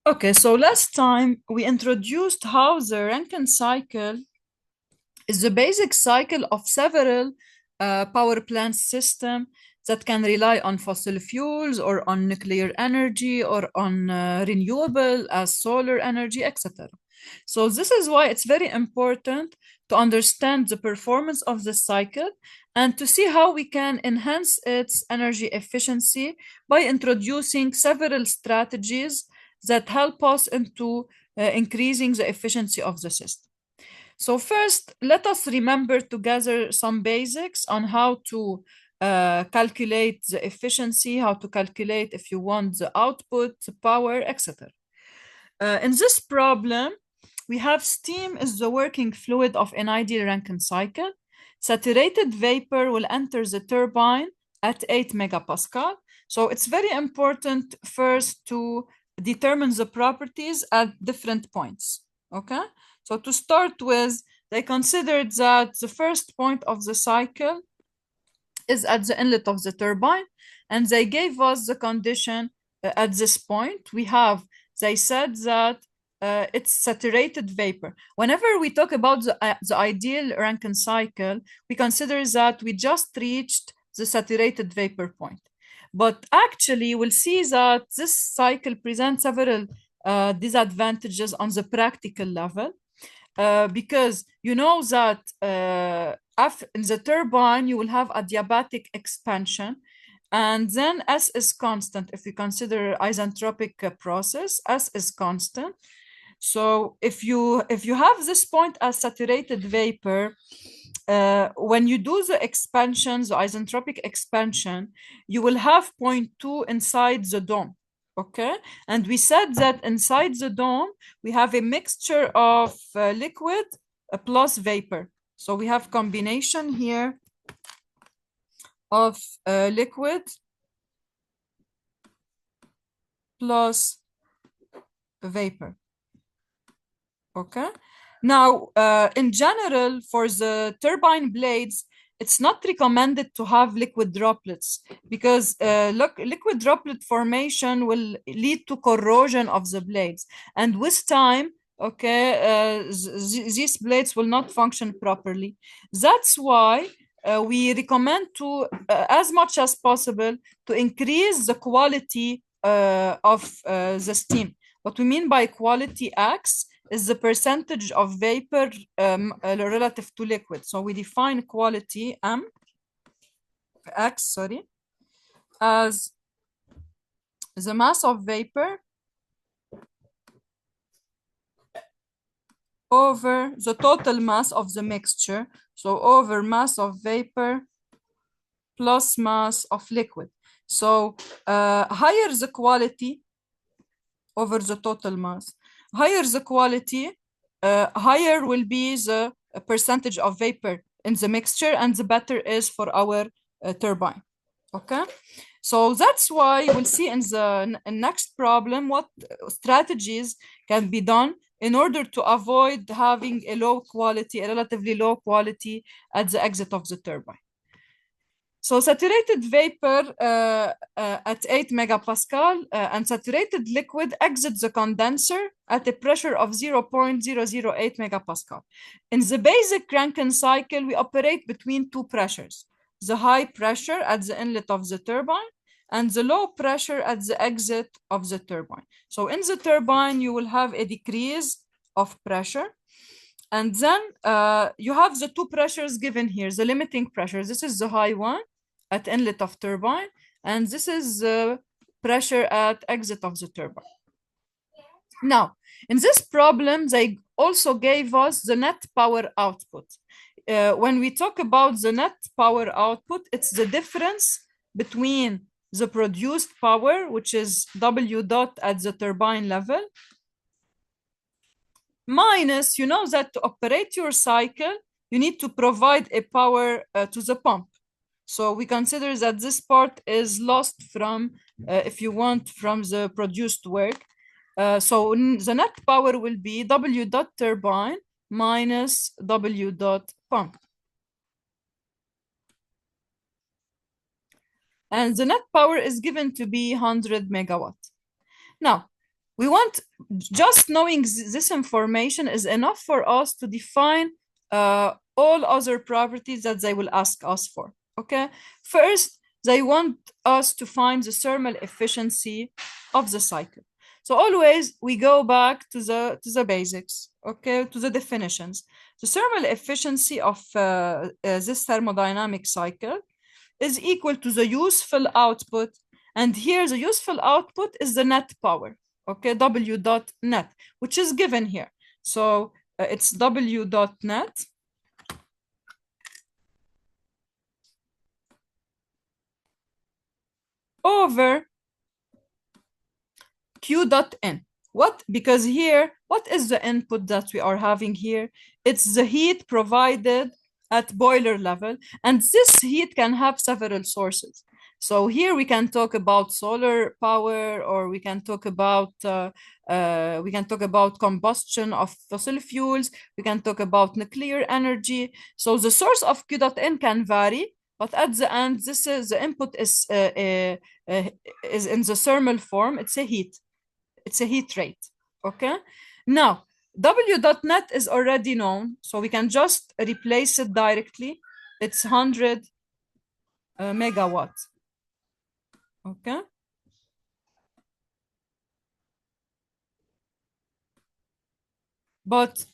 Okay, so last time we introduced how the Rankine cycle is the basic cycle of several power plant system that can rely on fossil fuels or on nuclear energy or on renewable as solar energy, etc. So this is why it's very important to understand the performance of the cycle and to see how we can enhance its energy efficiency by introducing several strategies that help us into increasing the efficiency of the system. So first, let us remember together some basics on how to calculate the efficiency, how to calculate if you want the output, the power, etc. In this problem, we have steam is the working fluid of an ideal Rankine cycle. Saturated vapor will enter the turbine at 8 megapascal. So it's very important first to determine the properties at different points. Okay? So to start with, they considered that the first point of the cycle is at the inlet of the turbine, and they gave us the condition at this point. They said that it's saturated vapor. Whenever we talk about the ideal Rankine cycle, we consider that we just reached the saturated vapor point. But actually, we'll see that this cycle presents several disadvantages on the practical level. Because you know that in the turbine you will have adiabatic expansion, and then S is constant. If you consider isentropic process, S is constant. So if you have this point as saturated vapor, when you do the expansion, the isentropic expansion, you will have point 2 inside the dome. Okay, and we said that inside the dome we have a mixture of liquid plus vapor. So we have combination here of liquid plus vapor. Okay. Now, in general, for the turbine blades, it's not recommended to have liquid droplets because liquid droplet formation will lead to corrosion of the blades. And with time, these blades will not function properly. That's why we recommend to, as much as possible, to increase the quality of the steam. What we mean by quality X is the percentage of vapor relative to liquid. So we define quality X, as the mass of vapor over the total mass of the mixture. So over mass of vapor plus mass of liquid. So higher the quality over the total mass, higher the quality, higher will be the percentage of vapor in the mixture, and the better is for our turbine. Okay, so that's why we'll see in the next problem what strategies can be done in order to avoid having a relatively low quality at the exit of the turbine. So saturated vapor at 8 megapascal and saturated liquid exits the condenser at a pressure of 0.008 megapascal. In the basic Rankine cycle, we operate between two pressures: the high pressure at the inlet of the turbine and the low pressure at the exit of the turbine. So in the turbine, you will have a decrease of pressure. And then you have the two pressures given here, the limiting pressure. This is the high one at inlet of turbine, and this is the pressure at exit of the turbine. Now, in this problem, they also gave us the net power output. When we talk about the net power output, it's the difference between the produced power, which is W dot at the turbine level, minus, you know that to operate your cycle, you need to provide a power to the pump. So we consider that this part is lost from, if you want, from the produced work. So the net power will be W dot turbine minus W dot pump. And the net power is given to be 100 megawatt. Now, We want, just knowing this information is enough for us to define all other properties that they will ask us for. Okay, first they want us to find the thermal efficiency of the cycle. So always we go back to the basics, okay, to the definitions. The thermal efficiency of this thermodynamic cycle is equal to the useful output, and here the useful output is the net power, okay, W dot net, which is given here. So it's W dot net over Q dot N. What? Because here, what is the input that we are having here? It's the heat provided at boiler level, and this heat can have several sources. So here we can talk about solar power, or we can talk about combustion of fossil fuels. We can talk about nuclear energy. So the source of Q dot N can vary, but at the end, this is the input is in the thermal form. It's a heat. It's a heat rate. Okay. Now W dot net is already known, so we can just replace it directly. It's 100 megawatts. Okay. But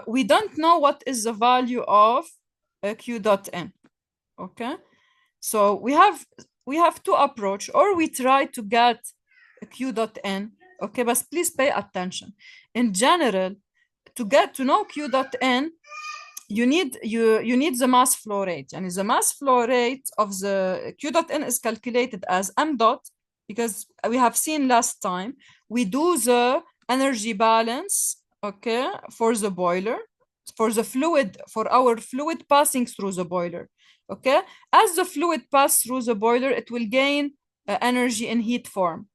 we don't know what is the value of Q dot N. Okay. So we have two approach, or we try to get Q dot N. Okay, but please pay attention. In general, to know Q dot N, you need the mass flow rate, and the mass flow rate of the Q dot N is calculated as m dot, because we have seen last time we do the energy balance, okay, for the boiler, for the fluid, for our fluid passing through the boiler. Okay, as the fluid pass through the boiler, it will gain energy in heat form.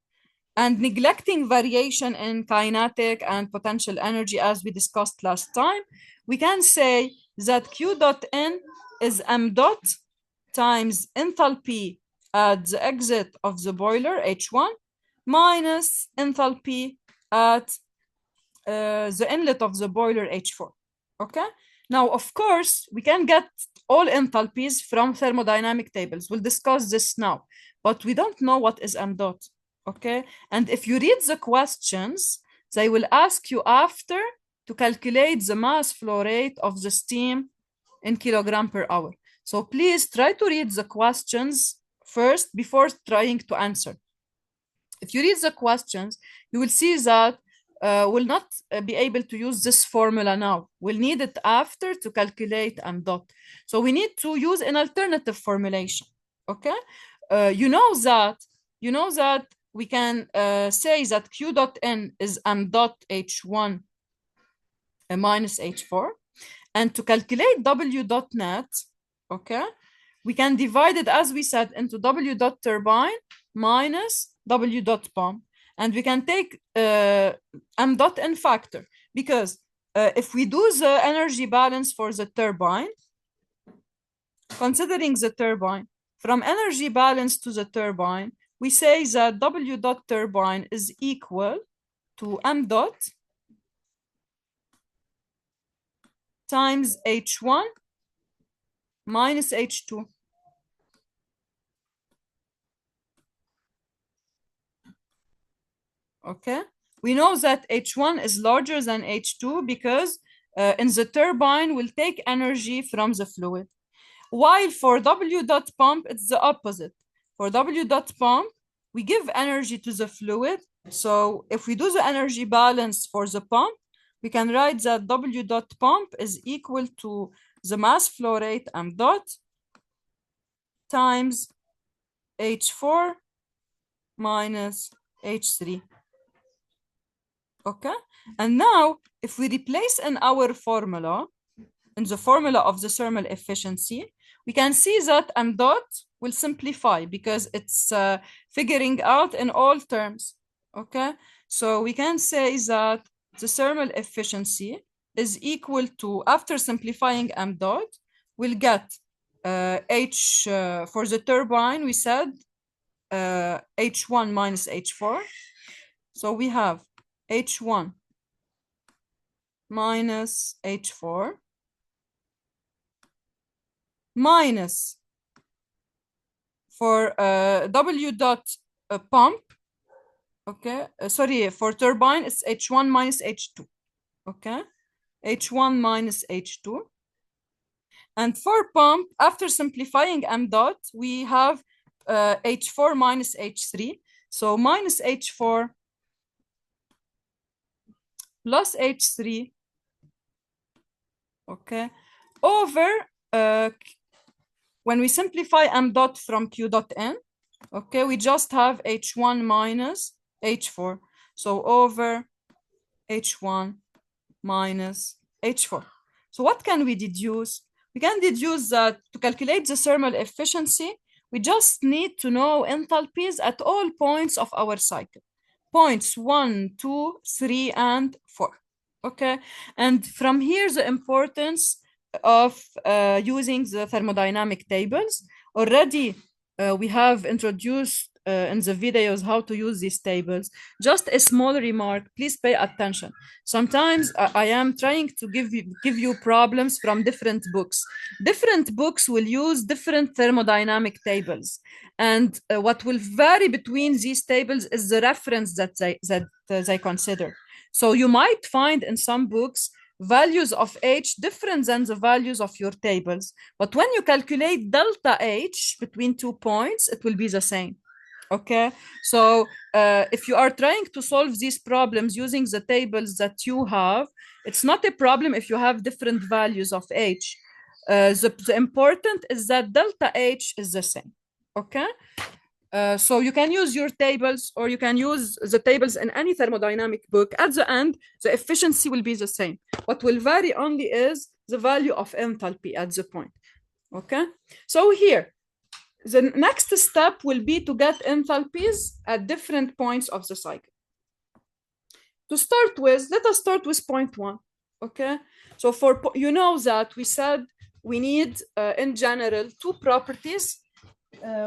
And neglecting variation in kinetic and potential energy, as we discussed last time, we can say that Q dot N is m dot times enthalpy at the exit of the boiler, H1, minus enthalpy at the inlet of the boiler, H4. Okay? Now, of course, we can get all enthalpies from thermodynamic tables. We'll discuss this now, but we don't know what is m dot. Okay, and if you read the questions, they will ask you after to calculate the mass flow rate of the steam in kilogram per hour. So please try to read the questions first before trying to answer. If you read the questions, you will see that we'll not be able to use this formula now. We'll need it after to calculate m dot. So we need to use an alternative formulation. Okay, you know that we can say that Q dot N is m dot H1 minus H4. And to calculate W dot net, okay, we can divide it, as we said, into W dot turbine minus W dot pump. And we can take m dot N factor, because if we do the energy balance for the turbine, considering the turbine, from energy balance to the turbine, we say that W dot turbine is equal to m dot times H1 minus H2. Okay, we know that H1 is larger than H2 because in the turbine we'll take energy from the fluid. While for W dot pump, it's the opposite. For W dot pump, we give energy to the fluid. So if we do the energy balance for the pump, we can write that W dot pump is equal to the mass flow rate m dot times H4 minus H3. Okay, and now if we replace in our formula, in the formula of the thermal efficiency, we can see that m dot will simplify because it's figuring out in all terms. Okay, so we can say that the thermal efficiency is equal to, after simplifying m dot, we'll get for the turbine, we said H1 minus H4. So we have H1 minus H4 minus for W dot pump, okay, sorry, for turbine, it's H1 minus H2, okay, H1 minus H2. And for pump, after simplifying m dot, we have H4 minus H3. So minus H4 plus H3, okay, over, when we simplify m dot from Q dot N, okay, we just have H1 minus H4. So over H1 minus H4. So what can we deduce? We can deduce that to calculate the thermal efficiency, we just need to know enthalpies at all points of our cycle. Points 1, 2, 3, and 4. Okay, and from here the importance of using the thermodynamic tables. Already we have introduced in the videos how to use these tables. Just a small remark, please pay attention. Sometimes I am trying to give you problems from different books. Different books will use different thermodynamic tables. And what will vary between these tables is the reference that they consider. So you might find in some books values of H different than the values of your tables. But when you calculate delta H between 2 points, it will be the same. Okay, so if you are trying to solve these problems using the tables that you have, it's not a problem if you have different values of H. The important is that delta H is the same. Okay, so you can use your tables or you can use the tables in any thermodynamic book. At the end, the efficiency will be the same. What will vary only is the value of enthalpy at the point. Okay, so here, the next step will be to get enthalpies at different points of the cycle. To start with, let us start with point 1. Okay, so for, you know that we said we need in general two properties.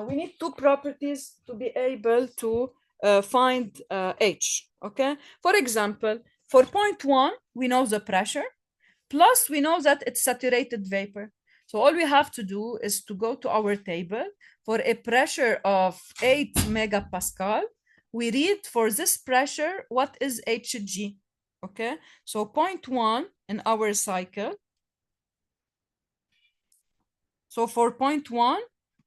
We need two properties to be able to find H. Okay, for example, for point 1, we know the pressure, plus we know that it's saturated vapor. So all we have to do is to go to our table. For a pressure of 8 megapascal, we read for this pressure what is Hg. Okay, so point 1 in our cycle. So for point 1,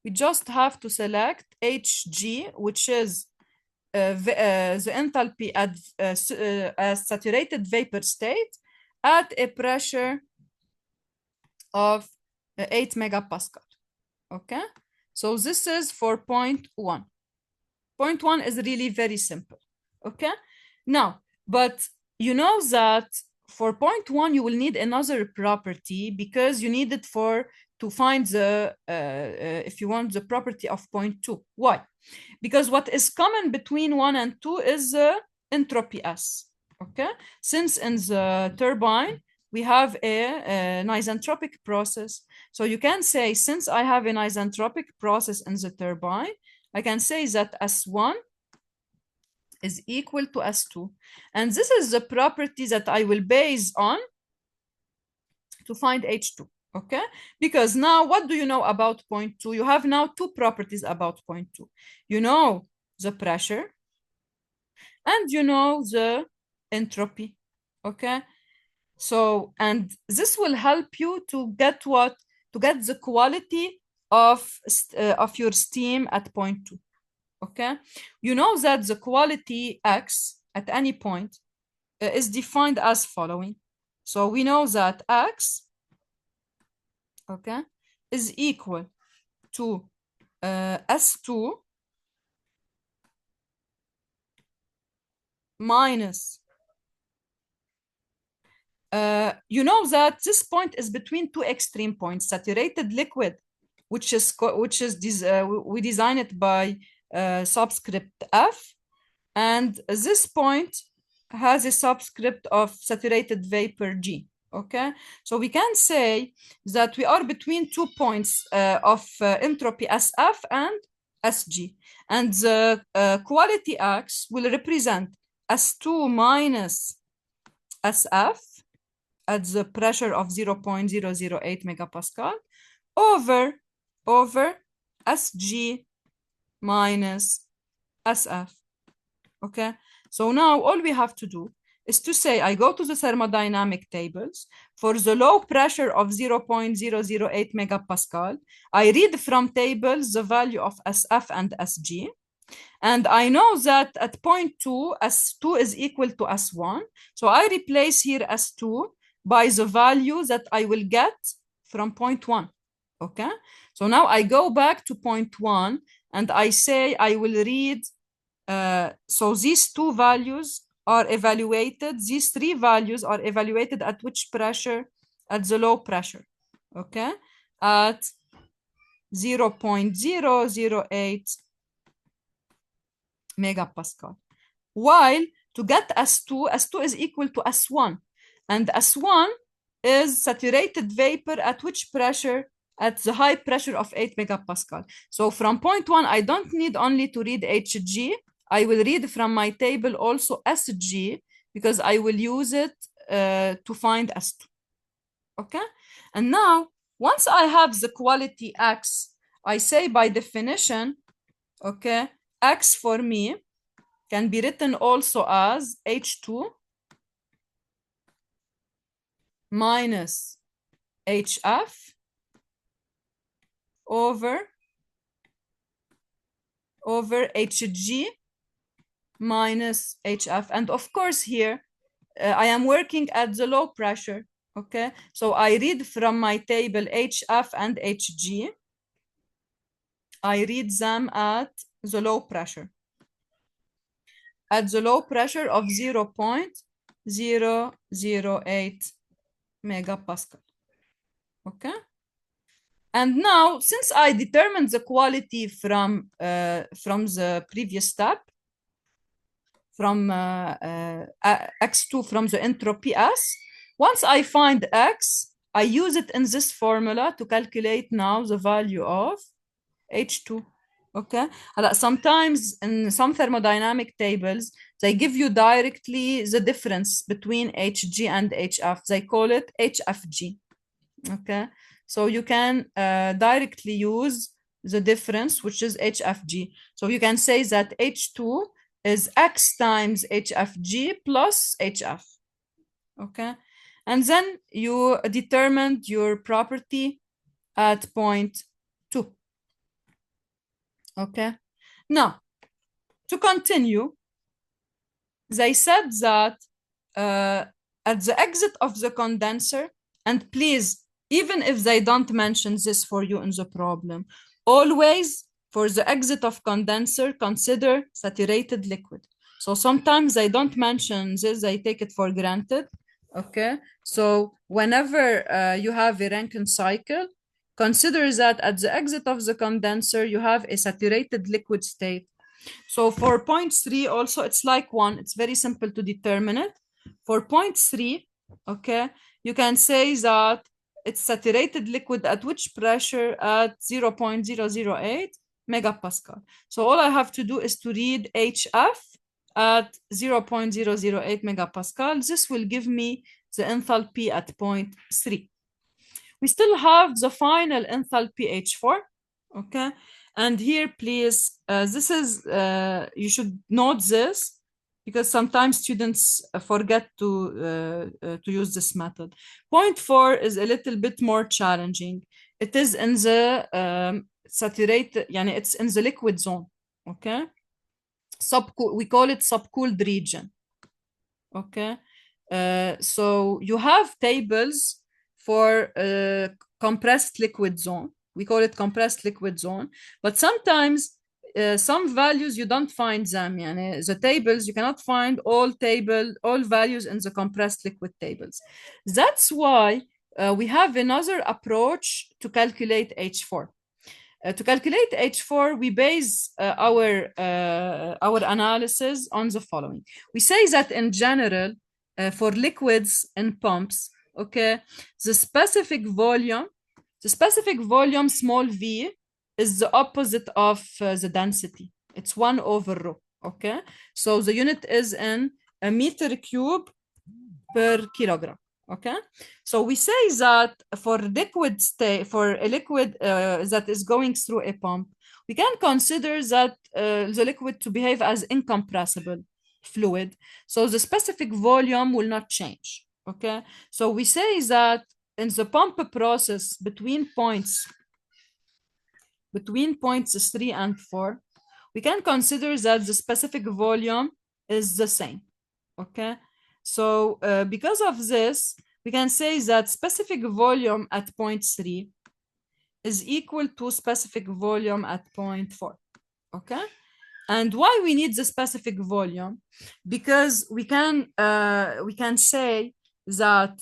we just have to select Hg, which is the enthalpy at a saturated vapor state at a pressure of 8 megapascal. Okay, so this is for point 1. Point 1 is really very simple. Okay, now, but you know that for point 1 you will need another property because you need it for to find the if you want the property of point 2. Why? Because what is common between 1 and 2 is the entropy S. Okay, since in the turbine we have an isentropic process. So you can say, since I have an isentropic process in the turbine, I can say that S1 is equal to S2. And this is the property that I will base on to find H2. Okay, because now what do you know about point 2? You have now two properties about point 2. You know the pressure and you know the entropy. Okay, so, and this will help you to get what? To get the quality of your steam at point 2. Okay, you know that the quality X at any point is defined as following. So we know that X, okay, is equal to S2 minus you know that this point is between two extreme points: saturated liquid, which is we design it by subscript F, and this point has a subscript of saturated vapor G. Okay, so we can say that we are between 2 points of entropy SF and SG, and the quality X will represent S2 minus SF at the pressure of 0.008 megapascal over SG minus SF. Okay, so now all we have to do is to say I go to the thermodynamic tables for the low pressure of 0.008 megapascal. I read from tables the value of SF and SG. And I know that at point 2, S2 is equal to S1. So I replace here S2 by the value that I will get from point 1. Okay? So now I go back to point 1 and I say I will read. So these two values are evaluated. These three values are evaluated at which pressure? At the low pressure. Okay? At 0.008 megapascal. While to get S2, S2 is equal to S1. And S1 is saturated vapor at which pressure? At the high pressure of 8 megapascal. So from point 1, I don't need only to read Hg. I will read from my table also Sg because I will use it to find S2. Okay? And now, once I have the quality X, I say by definition, okay, X for me can be written also as H2 minus HF over Hg minus HF. And of course here, I am working at the low pressure, okay? So I read from my table HF and Hg. I read them at the low pressure. At the low pressure of 0.008 megapascal, okay? And now, since I determined the quality from the previous step, from X2 from the entropy S, once I find X, I use it in this formula to calculate now the value of H2. Okay. Sometimes in some thermodynamic tables, they give you directly the difference between Hg and HF. They call it HFG. Okay. So you can directly use the difference, which is HFG. So you can say that H2 is X times HFG plus HF. Okay. And then you determined your property at point 2. Okay. Now, to continue, they said that at the exit of the condenser, and please, even if they don't mention this for you in the problem, always for the exit of condenser, consider saturated liquid. So sometimes they don't mention this, they take it for granted. Okay. So whenever you have a Rankine cycle, consider that at the exit of the condenser, you have a saturated liquid state. So for point 3 also, it's like 1. It's very simple to determine it. For point 3, okay, you can say that it's saturated liquid at which pressure? At 0.008 megapascal. So all I have to do is to read HF at 0.008 megapascal. This will give me the enthalpy at point 3. We still have the final enthalpy H4, okay? And here, please, this is, you should note this because sometimes students forget to use this method. Point 4 is a little bit more challenging. It is in the saturated, it's in the liquid zone, okay? We call it subcooled region, okay? So you have tables for compressed liquid zone. We call it compressed liquid zone, but sometimes some values you don't find them. The tables, you cannot find all values in the compressed liquid tables. That's why we have another approach to calculate H4. To calculate H4, we base our analysis on the following. We say that in general, for liquids in pumps, okay, the specific volume small v is the opposite of the density. It's 1 over rho, okay? So the unit is in a meter cube per kilogram. Okay, so we say that for liquid state, for a liquid that is going through a pump, we can consider that the liquid to behave as incompressible fluid. So the specific volume will not change. Okay, so we say that in the pump process between points 3 and 4, we can consider that the specific volume is the same. Okay, so because of this, we can say that specific volume at point 3 is equal to specific volume at point 4. Okay, and why we need the specific volume? Because we can say that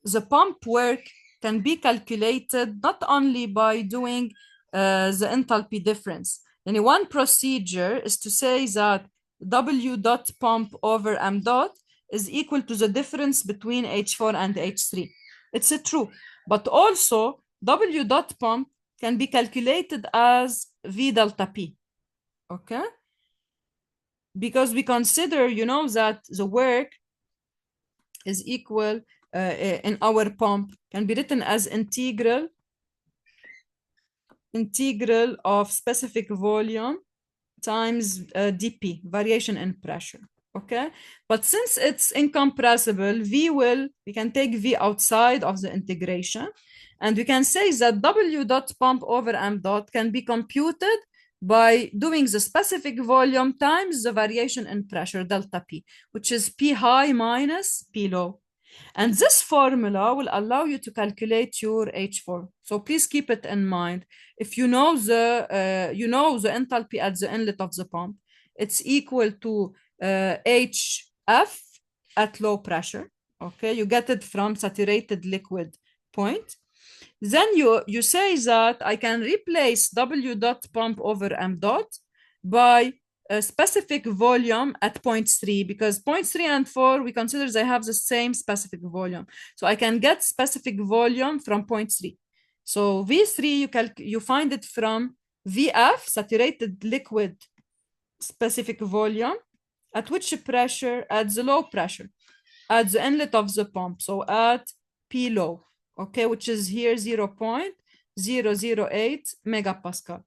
the pump work can be calculated not only by doing the enthalpy difference. And one procedure is to say that W dot pump over M dot is equal to the difference between H4 and H3. It's true, but also W dot pump can be calculated as V delta P. Okay, because we consider, that the work is equal in our pump can be written as integral of specific volume times dp, variation in pressure. Okay, but since it's incompressible, we can take v outside of the integration, and we can say that W dot pump over M dot can be computed by doing the specific volume times the variation in pressure, delta P, which is P high minus P low. And this formula will allow you to calculate your H4. So please keep it in mind. If you know the enthalpy at the inlet of the pump, it's equal to HF at low pressure. Okay, you get it from saturated liquid point. Then you say that I can replace W dot pump over M dot by a specific volume at point 3, because point 3 and 4, we consider they have the same specific volume. So I can get specific volume from point 3. So V3, you find it from VF, saturated liquid specific volume, at which pressure? At the low pressure, at the inlet of the pump. So at P low. Okay, which is here 0.008 megapascal.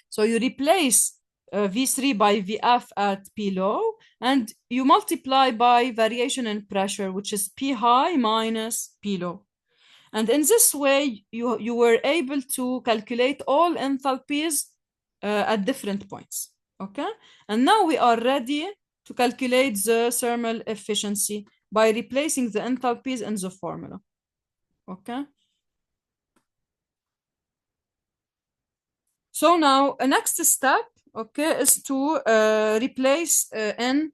So you replace V3 by VF at P low, and you multiply by variation in pressure, which is P high minus P low. And in this way, you were able to calculate all enthalpies at different points. Okay, and now we are ready to calculate the thermal efficiency by replacing the enthalpies in the formula. Okay, so now a next step, okay, is to replace N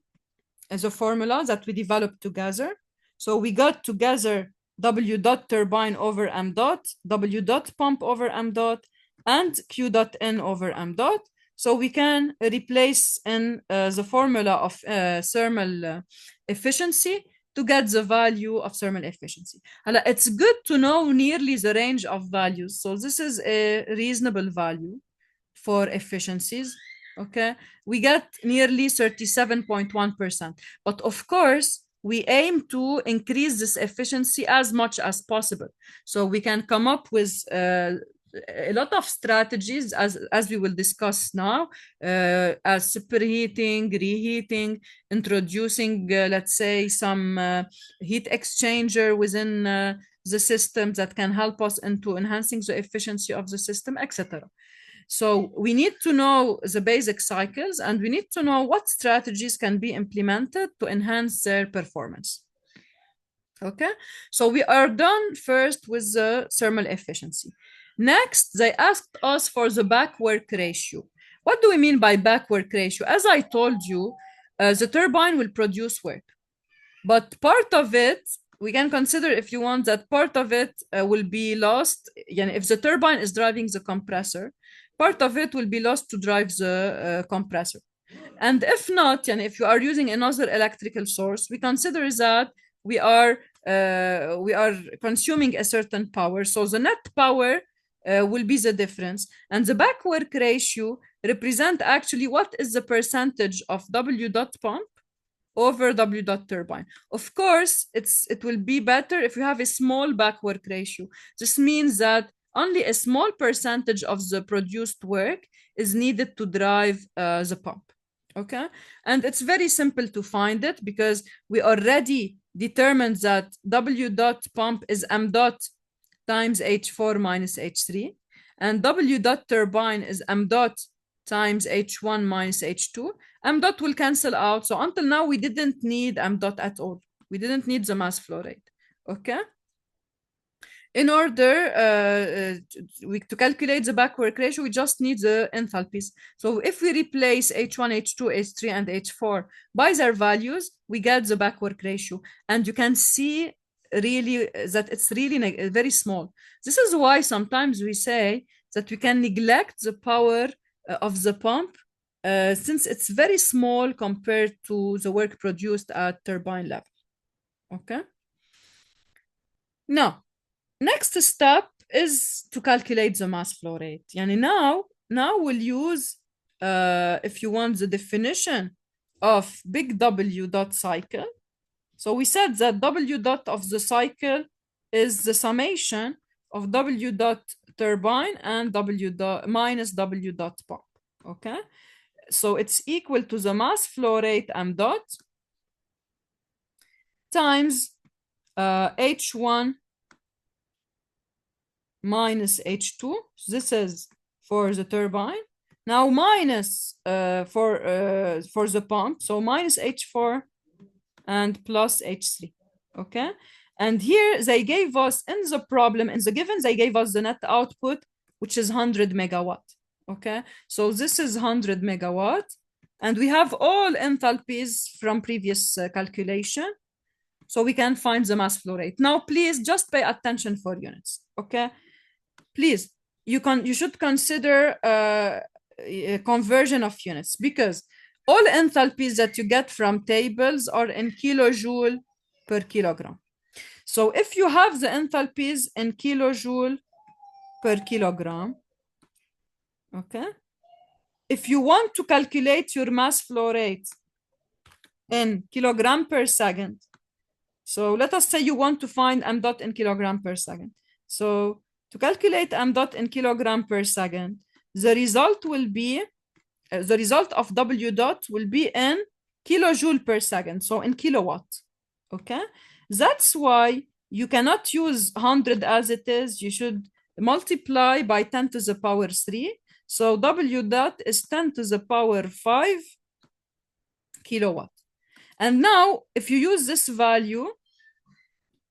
as a formula that we developed together. So we got together W dot turbine over M dot, W dot pump over M dot, and Q dot N over M dot. So we can replace in the formula of thermal efficiency to get the value of thermal efficiency. It's good to know nearly the range of values. So this is a reasonable value for efficiencies. Okay, we get nearly 37.1%. But of course, we aim to increase this efficiency as much as possible. So we can come up with a lot of strategies, as we will discuss now, as superheating, reheating, introducing, let's say, some heat exchanger within the system that can help us into enhancing the efficiency of the system, etc. So we need to know the basic cycles, and we need to know what strategies can be implemented to enhance their performance. Okay, so we are done first with the thermal efficiency. Next, they asked us for the back work ratio. What do we mean by back work ratio? As I told you, the turbine will produce work, but part of it, we can consider, if you want, that part of it will be lost. If the turbine is driving the compressor, part of it will be lost to drive the compressor. And if not, if you are using another electrical source, we consider that we are consuming a certain power. So the net power will be the difference. And the back work ratio represent actually what is the percentage of W dot pump over W dot turbine. Of course, it will be better if you have a small back work ratio. This means that only a small percentage of the produced work is needed to drive the pump. Okay, and it's very simple to find it because we already determined that W dot pump is M dot times H4 minus H3, and W dot turbine is M dot times H1 minus H2. M dot will cancel out. So until now, we didn't need M dot at all. We didn't need the mass flow rate. Okay. In order to calculate the back work ratio, we just need the enthalpies. So if we replace H1, H2, H3, and H4 by their values, we get the back work ratio. And you can see really that it's really very small. This is why sometimes we say that we can neglect the power of the pump since it's very small compared to the work produced at turbine level. Okay. Now, next step is to calculate the mass flow rate. Yani now we'll use, if you want, the definition of big W dot cycle. So we said that W dot of the cycle is the summation of W dot turbine and W dot minus W dot pump. Okay, so it's equal to the mass flow rate M dot times H1 minus H2. This is for the turbine. Now minus for the pump. So minus H4 and plus H3. Okay. And here they gave us in the problem, in the given, they gave us the net output, which is 100 megawatt. Okay. So this is 100 megawatt. And we have all enthalpies from previous calculation. So we can find the mass flow rate. Now, please just pay attention for units. Okay. Please, you should consider a conversion of units because all enthalpies that you get from tables are in kilojoule per kilogram. So if you have the enthalpies in kilojoule per kilogram, okay, if you want to calculate your mass flow rate in kilogram per second, so let us say you want to find m dot in kilogram per second. So to calculate m dot in kilogram per second, the result will be, the result of W dot will be in kilojoule per second, so in kilowatt, okay? That's why you cannot use 100 as it is. You should multiply by 10 to the power 3. So W dot is 10 to the power 5 kilowatt. And now, if you use this value,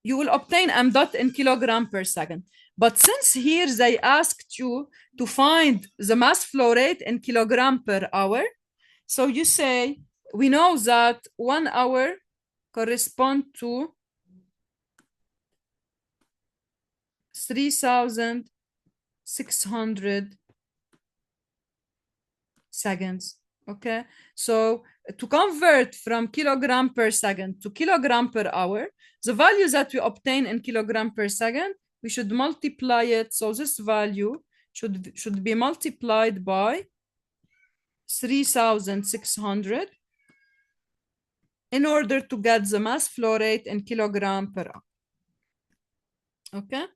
you will obtain m dot in kilogram per second. But since here they asked you to find the mass flow rate in kilogram per hour, so you say, we know that 1 hour correspond to 3,600 seconds. Okay, so to convert from kilogram per second to kilogram per hour, the value that we obtain in kilogram per second, we should multiply it. So this value should be multiplied by 3,600 in order to get the mass flow rate in kilogram per hour. Okay,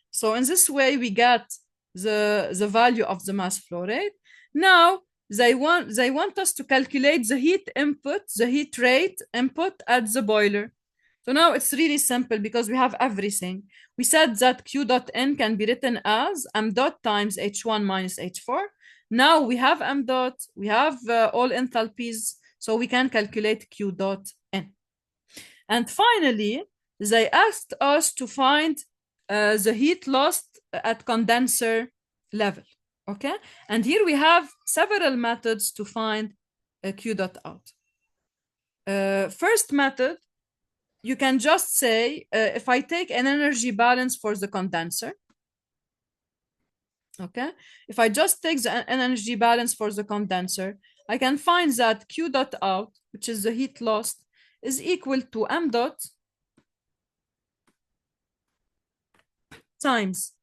so in this way we get the value of the mass flow rate. Now they want us to calculate the heat input, the heat rate input at the boiler. So now it's really simple because we have everything. We said that Q dot N can be written as M dot times H1 minus H4. Now we have M dot, we have all enthalpies, so we can calculate Q dot N. And finally, they asked us to find the heat lost at condenser level. Okay, and here we have several methods to find Q dot out. First method, you can just say, if I take an energy balance for the condenser, okay, if I just take an energy balance for the condenser, I can find that Q dot out, which is the heat lost, is equal to M dot times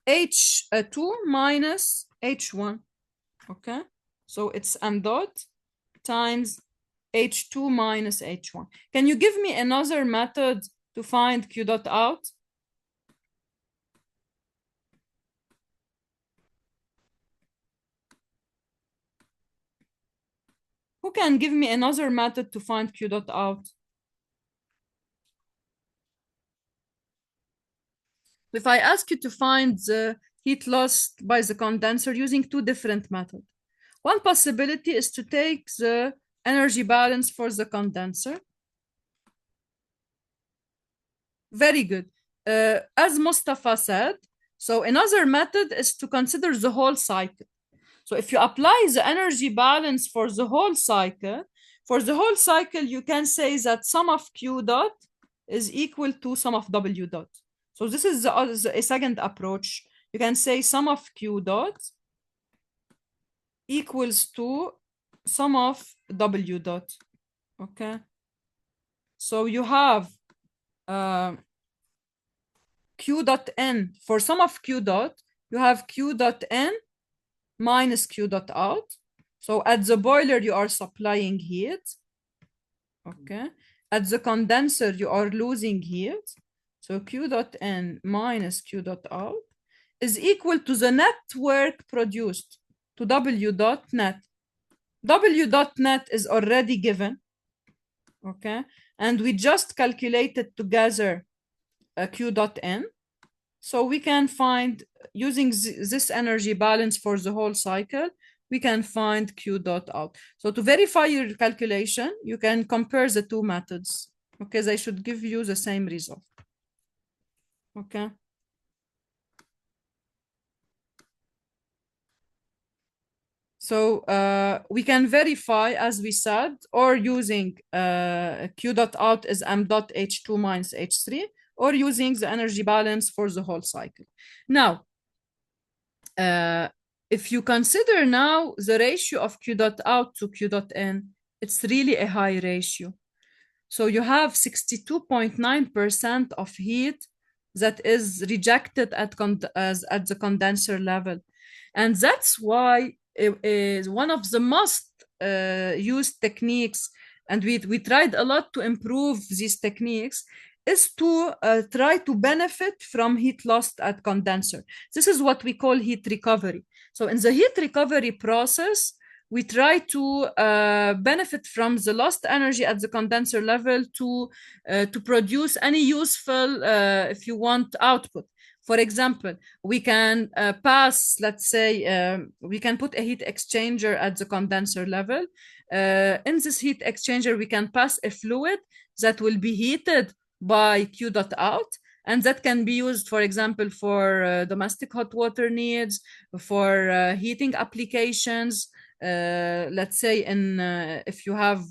H2 minus H1, okay? So it's M dot times H2 minus H1. Can you give me another method to find Q dot out? Who can give me another method to find Q dot out? If I ask you to find the heat lost by the condenser using two different methods, one possibility is to take the energy balance for the condenser. Very good. As Mustafa said, so another method is to consider the whole cycle. So if you apply the energy balance for the whole cycle, you can say that sum of Q dot is equal to sum of W dot. So this is a second approach. You can say sum of Q dot equals to sum of W dot. Okay. So you have Q dot N. For sum of Q dot, you have Q dot N minus Q dot out. So at the boiler, you are supplying heat. Okay. At the condenser, you are losing heat. So Q dot N minus Q dot out is equal to the net work produced to W dot net. W dot net is already given. Okay. And we just calculated together Q dot N. So we can find, using this energy balance for the whole cycle, we can find Q dot out. So to verify your calculation, you can compare the two methods. Okay, they should give you the same result. Okay. So we can verify, as we said, or using Q dot out is M dot H2 minus H3, or using the energy balance for the whole cycle. Now, if you consider now the ratio of Q dot out to Q dot N, it's really a high ratio. So you have 62.9% of heat that is rejected at the condenser level. And that's why it is one of the most used techniques, and we tried a lot to improve these techniques, is to try to benefit from heat lost at condenser. This is what we call heat recovery. So in the heat recovery process, we try to benefit from the lost energy at the condenser level to produce any useful, if you want, output. For example, we can pass, let's say, we can put a heat exchanger at the condenser level. In this heat exchanger, we can pass a fluid that will be heated by Q dot out, and that can be used, for example, for domestic hot water needs, for heating applications. Let's say if you have,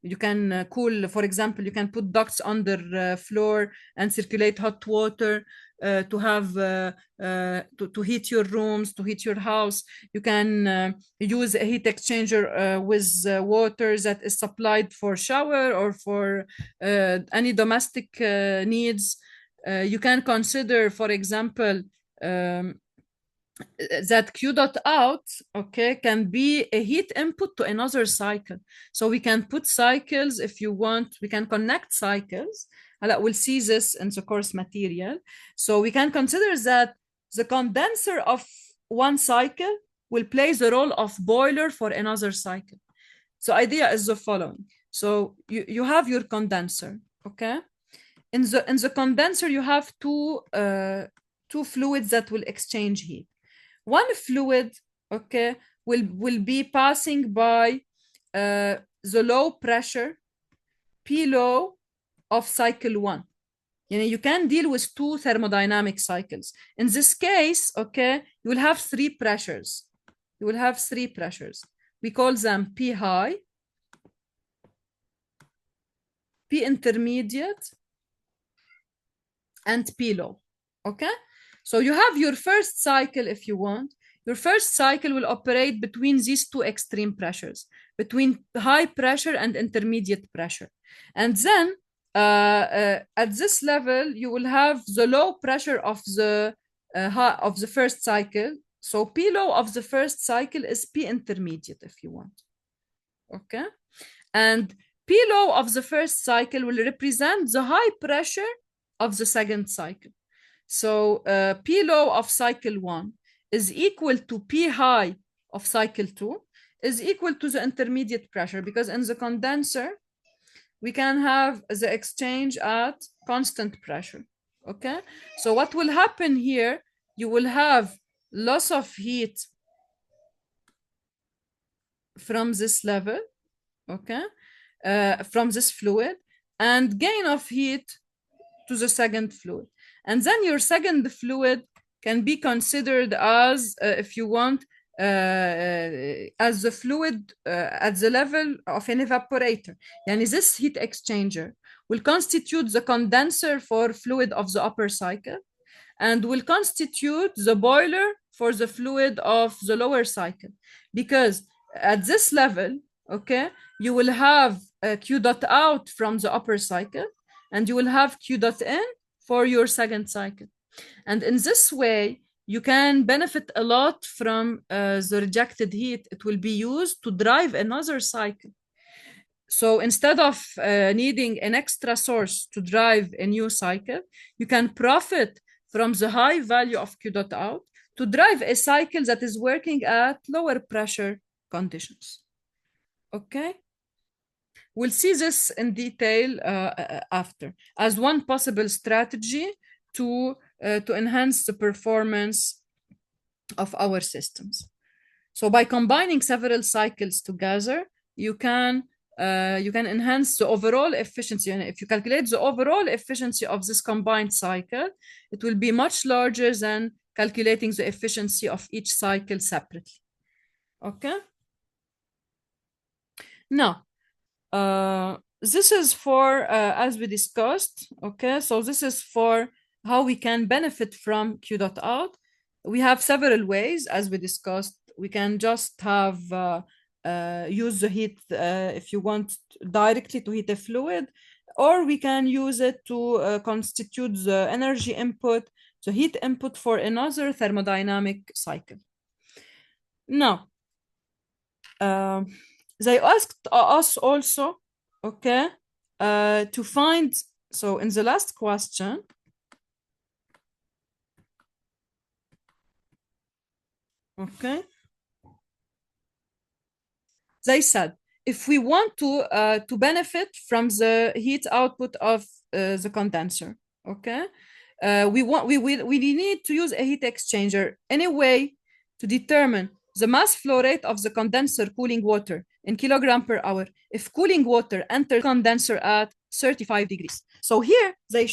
you can cool, for example, you can put ducts under floor and circulate hot water to have to heat your rooms, to heat your house. You can use a heat exchanger with water that is supplied for shower or for any domestic needs. You can consider, for example, that Q dot out, okay, can be a heat input to another cycle. So we can put cycles, if you want, we can connect cycles. We'll see this in the course material. So we can consider that the condenser of one cycle will play the role of boiler for another cycle. So idea is the following. So you have your condenser, okay? In the condenser, you have two fluids that will exchange heat. One fluid, okay, will be passing by the low pressure P low of cycle one. You can deal with two thermodynamic cycles. In this case, okay, you will have three pressures. You will have three pressures. We call them P high, P intermediate, and P low, okay? So you have your first cycle, if you want. Your first cycle will operate between these two extreme pressures, between high pressure and intermediate pressure. And then at this level, you will have the low pressure of the first cycle. So P low of the first cycle is P intermediate, if you want. Okay. And P low of the first cycle will represent the high pressure of the second cycle. So P low of cycle 1 is equal to P high of cycle 2 is equal to the intermediate pressure, because in the condenser, we can have the exchange at constant pressure. Okay, so what will happen here, you will have loss of heat from this level, okay, from this fluid, and gain of heat to the second fluid. And then your second fluid can be considered as, if you want, as the fluid at the level of an evaporator. Yani this heat exchanger will constitute the condenser for fluid of the upper cycle and will constitute the boiler for the fluid of the lower cycle. Because at this level, okay, you will have Q dot out from the upper cycle and you will have Q dot in for your second cycle. And in this way, you can benefit a lot from the rejected heat. It will be used to drive another cycle. So instead of needing an extra source to drive a new cycle, you can profit from the high value of Q dot out to drive a cycle that is working at lower pressure conditions. Okay? We'll see this in detail after as one possible strategy to enhance the performance of our systems. So by combining several cycles together, you can enhance the overall efficiency. And if you calculate the overall efficiency of this combined cycle, it will be much larger than calculating the efficiency of each cycle separately. Okay? Now, this is for, as we discussed, okay? So this is for how we can benefit from Q dot out. We have several ways, as we discussed. We can just have use the heat if you want directly to heat a fluid, or we can use it to constitute the energy input, the heat input for another thermodynamic cycle. Now, they asked us also, okay, to find, so in the last question, okay, they said, if we want to benefit from the heat output of the condenser, okay, we need to use a heat exchanger anyway to determine the mass flow rate of the condenser cooling water in kilogram per hour if cooling water enters condenser at 35 degrees. So here they